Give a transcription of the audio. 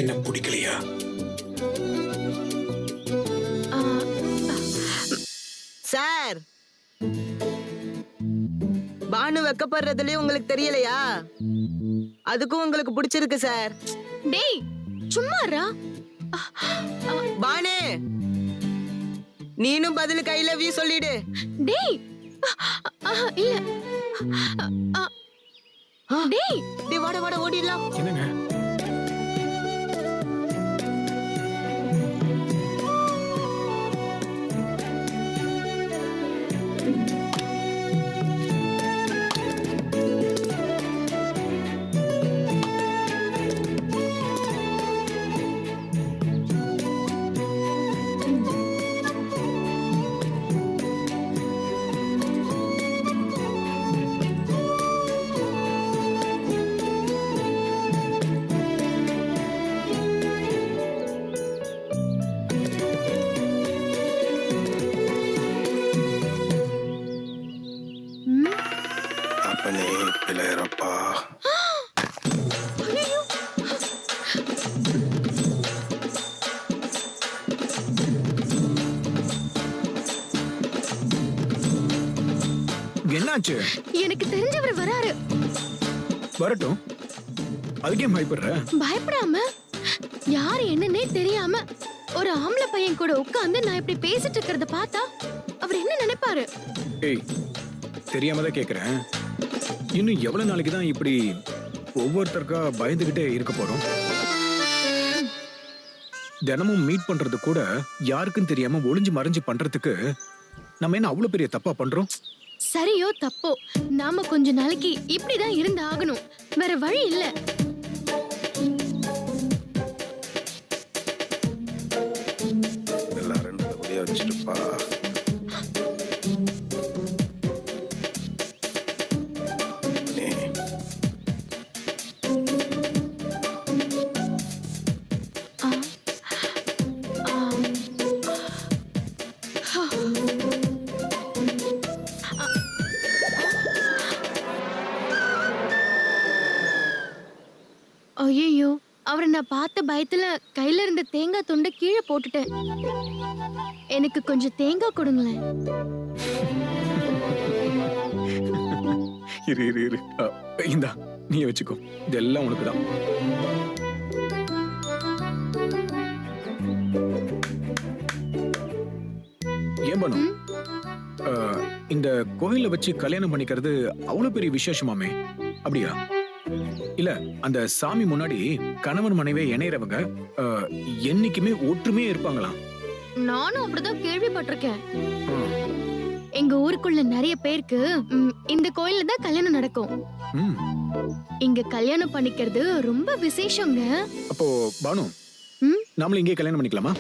என்ன பிடிக்கலையா? சார், பானு வெக்கப்படுறதுலயும் உங்களுக்கு தெரியலையா? அதுக்கும் உங்களுக்கு பிடிச்சிருக்கு சார். டேய் சும்மாரா. பானு, நீனும் பதிலுக்கு ஐ லவ் யூ சொல்லிடு. டேய் இல்ல. டேய் டேய் வாட வாட ஓடிடலாம். என்னங்க? அப்பனே பிள்ளையரப்பா. என்னாச்சு? எனக்கு தெரிஞ்சவர் வராரு. வரட்டும், அதுக்கே பயப்படுற? பயப்படாம யார் என்னன்னே தெரியாம ஒரு ஆம்பளை பையன் கூட உட்கார்ந்து நான் இப்படி பேசிட்டு இருக்கிறத பார்த்தா அவர் என்ன நினைப்பாரு? ஏய், தெரியாம தான் கேக்குறேன். இன்னும் எவ்வளவு நாளைக்கு தான் இப்படி ஒவ்வொருத்தருக்கா பயந்துகிட்டே இருக்க போறோம்? தினமும் மீட் பண்றது கூட யாருக்கும் தெரியாம ஒளிஞ்சு மறைஞ்சு பண்றதுக்கு நம்ம என்ன அவ்வளவு பெரிய தப்பா பண்றோம்? சரியோ தப்போ, நாம கொஞ்ச நாளைக்கு இப்படிதான் இருந்து ஆகணும். வேற வழி இல்ல. எல்லாரும் வச்சிருப்பா. ஐயோ, அவரை நான் பார்த்த பயத்துல கையில இருந்த தேங்காய் துண்டை கீழே போட்டுட்டேன். எனக்கு கொஞ்சம் தேங்காய் கொடுங்களேன். இரு இரு இரு. இந்தா, நீ வச்சுக்கோ. இதெல்லாம் உனக்கு தான். ஏன் பண்ணும்? இந்த கோயில வச்சு கல்யாணம் பண்ணிக்கிறது அவ்வளவு பெரிய விசேஷமாமே, அப்படியா? இல்ல, அந்த சாமி முன்னாடி கணவன் மனைவி இணையறவங்க என்னைக்குமே ஒற்றுமையா இருப்பாங்களாம். நானும் அப்படிதான் கேள்விப்பட்டிருக்கேன். எங்க ஊருக்குள்ள நிறைய பேருக்கு இந்த கோயில்ல தான் கல்யாணம் நடக்கும். இங்க கல்யாணம் பண்ணிக்கிறது ரொம்ப விசேஷங்க. அப்போ பானு, நாமளும் இங்கே கல்யாணம் பண்ணிக்கலாமா?